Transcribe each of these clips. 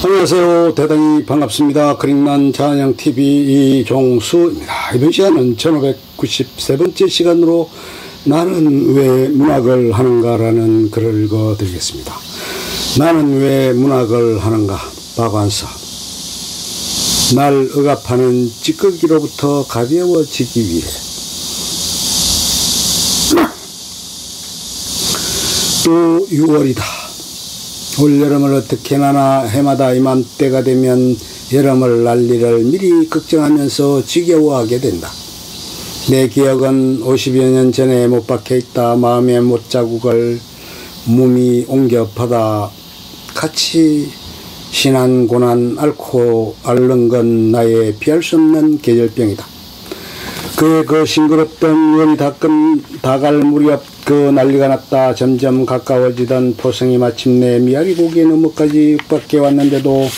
안녕하세요. 대단히 반갑습니다. 그린란 찬양TV 이종수입니다. 이번 시간은 1593번째 시간으로 나는 왜 문학을 하는가 라는 글을 읽어드리겠습니다. 나는 왜 문학을 하는가. 박완서. 날 억압하는 찌꺼기로부터 가벼워지기 위해 또 6월이다. 올여름을 어떻게 나나 해마다 이맘때가 되면 여름을 난리를 미리 걱정하면서 지겨워하게 된다. 내 기억은 50여 년 전에 못 박혀있다 마음의 못자국을 몸이 옮겨 받아 같이 신한 고난 앓고 앓는 건 나의 피할 수 없는 계절병이다. 그의 그 싱그럽던 월이 다갈 무렵 그 난리가 났다. 점점 가까워지던 포성이 마침내 미아리 고개 너머까지 윽박해 왔는데도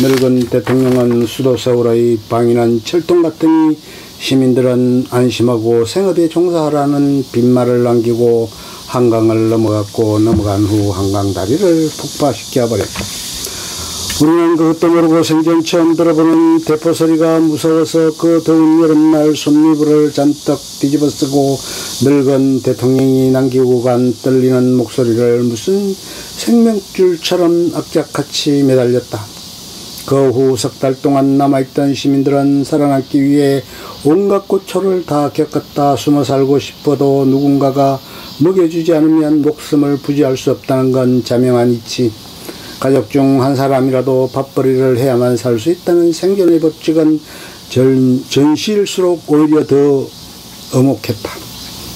늙은 대통령은 수도 서울의 방인한 철통 같으니 시민들은 안심하고 생업에 종사하라는 빈말을 남기고 한강을 넘어간 후 한강 다리를 폭파시켜 버렸다. 우리는 그것도 모르고 생전 처음 들어보는 대포 소리가 무서워서 그 더운 여름날 손미부를 잔뜩 뒤집어 쓰고 늙은 대통령이 남기고 간 떨리는 목소리를 무슨 생명줄처럼 악착같이 매달렸다. 그 후 석 달 동안 남아있던 시민들은 살아남기 위해 온갖 고초를 다 겪었다. 숨어 살고 싶어도 누군가가 먹여주지 않으면 목숨을 부지할 수 없다는 건 자명한 이치. 가족 중 한 사람이라도 밥벌이를 해야만 살 수 있다는 생존의 법칙은 전시일수록 오히려 더 엄혹했다.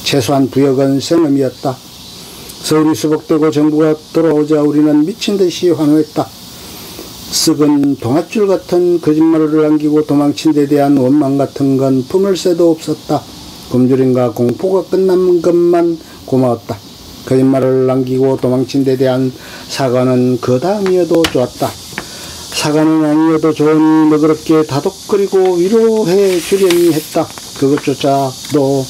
최소한 부역은 생업이었다. 서울이 수복되고 정부가 돌아오자 우리는 미친듯이 환호했다. 썩은 동아줄 같은 거짓말을 남기고 도망친 데 대한 원망 같은 건 품을 새도 없었다. 굶주림과 공포가 끝난 것만 고마웠다. 거짓말을 남기고 도망친 데 대한 사과는 그 다음이어도 좋았다. 사과는 아니어도 좋으니 너그럽게 다독거리고 위로해 주려니 했다. 그것조차도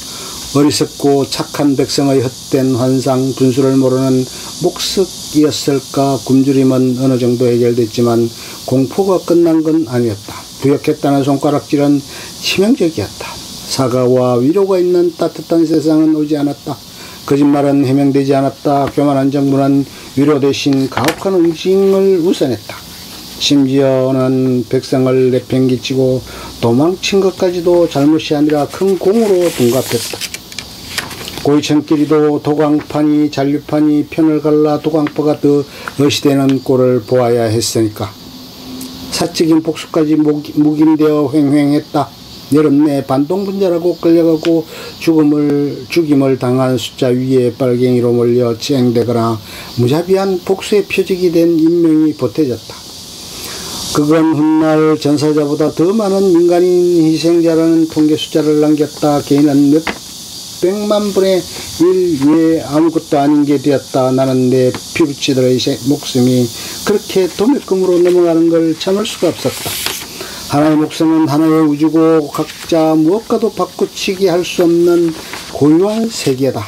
어리석고 착한 백성의 헛된 환상, 분수를 모르는 목석이었을까. 굶주림은 어느 정도 해결됐지만 공포가 끝난 건 아니었다. 부역했다는 손가락질은 치명적이었다. 사과와 위로가 있는 따뜻한 세상은 오지 않았다. 거짓말은 해명되지 않았다. 교만한 정부는 위로 대신 가혹한 응징을 우선했다. 심지어는 백성을 내팽개치고 도망친 것까지도 잘못이 아니라 큰 공으로 둔갑했다. 고이천끼리도 도광판이 잔류판이 편을 갈라 도광포가 더 어시되는 꼴을 보아야 했으니까. 사적인 복수까지 묵인되어 횡행했다. 여름 내 반동분자라고 끌려가고 죽임을 당한 숫자 위에 빨갱이로 몰려 치행되거나 무자비한 복수의 표적이 된 인명이 보태졌다. 그건 훗날 전사자보다 더 많은 민간인 희생자라는 통계 숫자를 남겼다. 개인은 몇 백만 분의 1 외에 아무것도 아닌 게 되었다. 나는 내 피부치들의 목숨이 그렇게 도매금으로 넘어가는 걸 참을 수가 없었다. 하나의 목숨은 하나의 우주고 각자 무엇과도 바꾸치기 할 수 없는 고유한 세계다.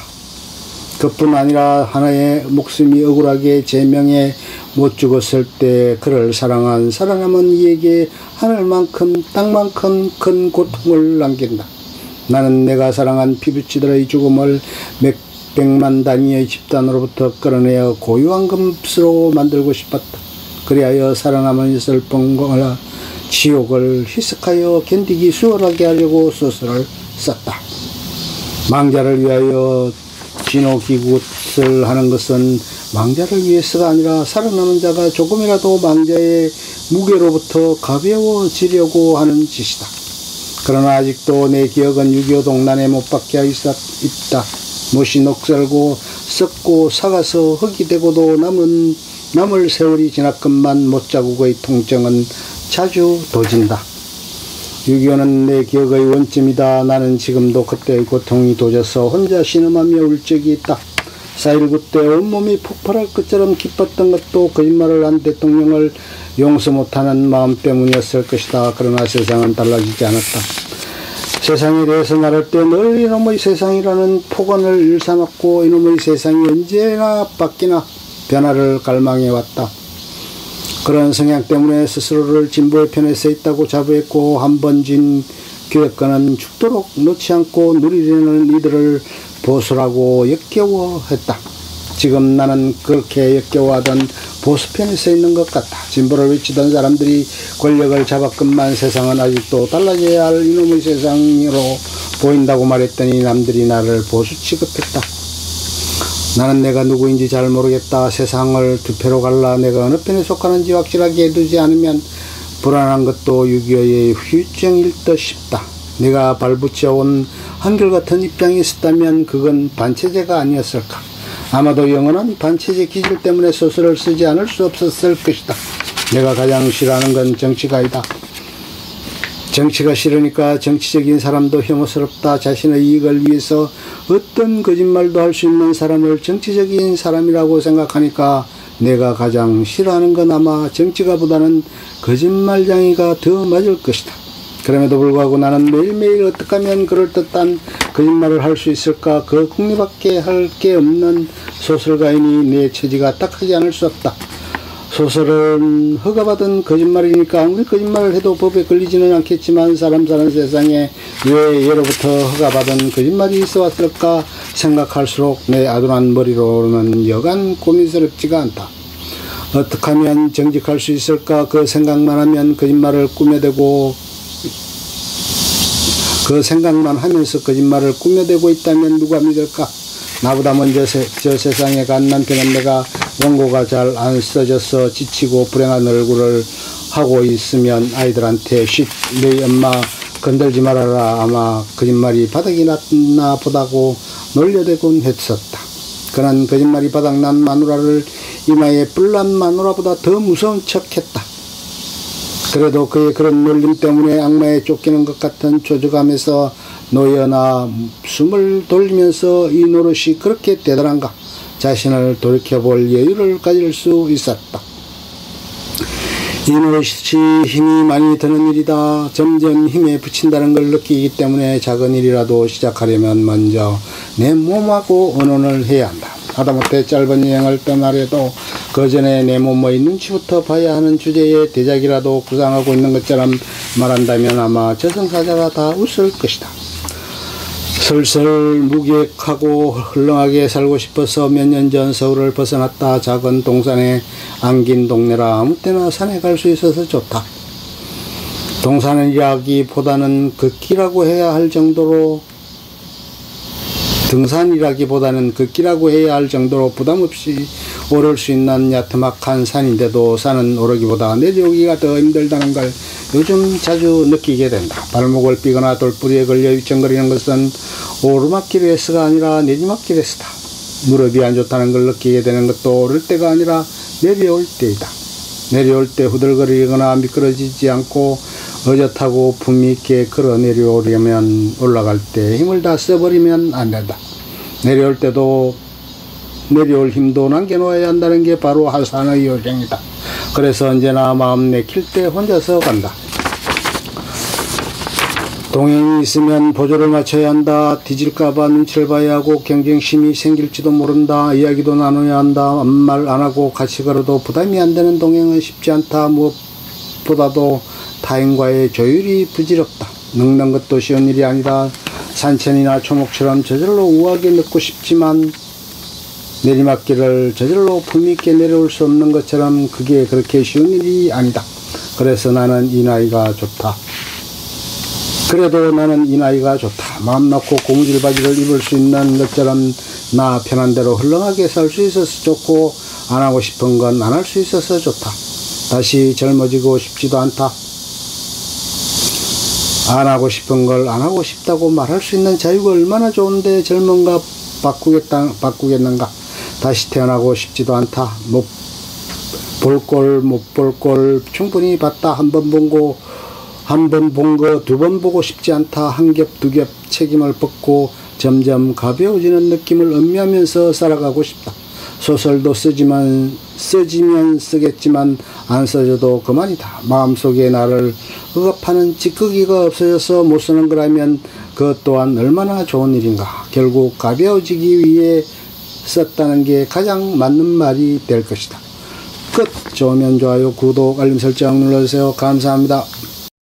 그뿐 아니라 하나의 목숨이 억울하게 제명에 못 죽었을 때 그를 사랑한 살아남은 이에게 하늘만큼 땅만큼 큰 고통을 남긴다. 나는 내가 사랑한 피부치들의 죽음을 몇백만 단위의 집단으로부터 끌어내어 고유한 금수로 만들고 싶었다. 그리하여 살아남은 슬픔과 지옥을 희석하여 견디기 수월하게 하려고 소설을 썼다. 망자를 위하여 진호기굿을 하는 것은 망자를 위해서가 아니라 살아남은 자가 조금이라도 망자의 무게로부터 가벼워지려고 하는 짓이다. 그러나 아직도 내 기억은 6.25 동란에 못 박혀 있다. 못이 녹슬고 썩고 삭아서 흙이 되고도 남을 세월이 지났건만 못자국의 통증은 자주 도진다. 6.25는 내 기억의 원점이다. 나는 지금도 그때의 고통이 도져서 혼자 신음하며 울 적이 있다. 4.19 때 온몸이 폭발할 것처럼 기뻤던 것도 거짓말을 한 대통령을 용서 못하는 마음 때문이었을 것이다. 그러나 세상은 달라지지 않았다. 세상에 대해서 말할 때 늘 이놈의 세상이라는 폭언을 일삼았고 이놈의 세상이 언제나 바뀌나 변화를 갈망해왔다. 그런 성향 때문에 스스로를 진보의 편에 서 있다고 자부했고 한 번 진 기획권은 죽도록 놓지 않고 누리려는 이들을 보수라고 역겨워했다. 지금 나는 그렇게 역겨워하던 보수 편에 서 있는 것 같다. 진보를 외치던 사람들이 권력을 잡았건만 세상은 아직도 달라져야 할 이놈의 세상으로 보인다고 말했더니 남들이 나를 보수 취급했다. 나는 내가 누구인지 잘 모르겠다. 세상을 두 패로 갈라 내가 어느 편에 속하는지 확실하게 해두지 않으면 불안한 것도 6.25의 후유증일 듯 싶다. 내가 발붙여온 한결같은 입장이 있었다면 그건 반체제가 아니었을까. 아마도 영원한 반체제 기질 때문에 소설을 쓰지 않을 수 없었을 것이다. 내가 가장 싫어하는 건 정치가 아니다. 정치가 싫으니까 정치적인 사람도 혐오스럽다. 자신의 이익을 위해서 어떤 거짓말도 할 수 있는 사람을 정치적인 사람이라고 생각하니까 내가 가장 싫어하는 건 아마 정치가보다는 거짓말쟁이가 더 맞을 것이다. 그럼에도 불구하고 나는 매일매일 어떻게 하면 그럴듯한 거짓말을 할 수 있을까. 그 궁리밖에 할 게 없는 소설가이니 내 처지가 딱하지 않을 수 없다. 소설은 허가받은 거짓말이니까 아무리 거짓말을 해도 법에 걸리지는 않겠지만 사람 사는 세상에 왜 예로부터 허가받은 거짓말이 있어 왔을까 생각할수록 내 아둔한 머리로는 여간 고민스럽지가 않다. 어떻게 하면 정직할 수 있을까. 그 생각만 하면 거짓말을 꾸며대고 그 생각만 하면서 거짓말을 꾸며대고 있다면 누가 믿을까. 나보다 먼저 저 세상에 간 남편은 내가 원고가 잘 안 써져서 지치고 불행한 얼굴을 하고 있으면 아이들한테 쉿 너희 엄마 건들지 말아라 아마 거짓말이 바닥이 났나 보다고 놀려대곤 했었다. 그는 거짓말이 바닥난 마누라를 이마에 뿔난 마누라보다 더 무서운 척했다. 그래도 그의 그런 놀림 때문에 악마에 쫓기는 것 같은 조직감에서 놓여나 숨을 돌리면서 이 노릇이 그렇게 대단한가 자신을 돌이켜볼 여유를 가질 수 있었다. 이 노릇이 힘이 많이 드는 일이다. 점점 힘에 부친다는 걸 느끼기 때문에 작은 일이라도 시작하려면 먼저 내 몸하고 의논을 해야 한다. 하다못해 짧은 여행을 떠나려도 그 전에 내 몸의 눈치부터 봐야 하는 주제에 대작이라도 구상하고 있는 것처럼 말한다면 아마 저승사자가 다 웃을 것이다. 슬슬 무기력하고 헐렁하게 살고 싶어서 몇 년 전 서울을 벗어났다. 작은 동산에 안긴 동네라 아무 때나 산에 갈 수 있어서 좋다. 동산이라기보다는 걷기라고 해야 할 정도로 등산이라기보다는 걷기라고 해야 할 정도로 부담없이 오를 수 있는 야트막한 산인데도 산은 오르기보다 내려오기가 더 힘들다는 걸 요즘 자주 느끼게 된다. 발목을 삐거나 돌부리에 걸려 위청거리는 것은 오르막길에서가 아니라 내리막길에서다. 무릎이 안 좋다는 걸 느끼게 되는 것도 오를 때가 아니라 내려올 때이다. 내려올 때 후들거리거나 미끄러지지 않고 어젓하고 품위있게 걸어 내려오려면 올라갈 때 힘을 다 써버리면 안 된다. 내려올 때도 내려올 힘도 남겨놓아야 한다는 게 바로 하산의 요령이다. 그래서 언제나 마음 내킬 때 혼자서 간다. 동행이 있으면 보조를 맞춰야 한다. 뒤질까봐 눈치를 봐야 하고 경쟁심이 생길지도 모른다. 이야기도 나눠야 한다. 아무 말 안하고 같이 걸어도 부담이 안되는 동행은 쉽지 않다. 무엇보다도 타인과의 조율이 부질없다. 늙는 것도 쉬운 일이 아니다. 산천이나 초목처럼 저절로 우아하게 늙고 싶지만 내리막길을 저절로 품위있게 내려올 수 없는 것처럼 그게 그렇게 쉬운 일이 아니다. 그래서 나는 이 나이가 좋다. 그래도 나는 이 나이가 좋다. 마음 놓고 고무줄 바지를 입을 수 있는 것처럼 나 편한 대로 헐렁하게 살 수 있어서 좋고 안 하고 싶은 건 안 할 수 있어서 좋다. 다시 젊어지고 싶지도 않다. 안 하고 싶은 걸 안 하고 싶다고 말할 수 있는 자유가 얼마나 좋은데 젊은가 바꾸겠는가. 다시 태어나고 싶지도 않다. 못 볼 꼴 못 볼 꼴 충분히 봤다. 한 번 본 거 두 번 보고 싶지 않다. 한 겹 두 겹 책임을 벗고 점점 가벼워지는 느낌을 음미하면서 살아가고 싶다. 소설도 쓰지면 쓰겠지만 안 써줘도 그만이다. 마음속에 나를 억압하는 찌꺼기가 없어져서 못 쓰는 거라면 그것 또한 얼마나 좋은 일인가. 결국 가벼워지기 위해 썼다는 게 가장 맞는 말이 될 것이다. 끝. 좋으면 좋아요, 구독, 알림 설정 눌러주세요. 감사합니다.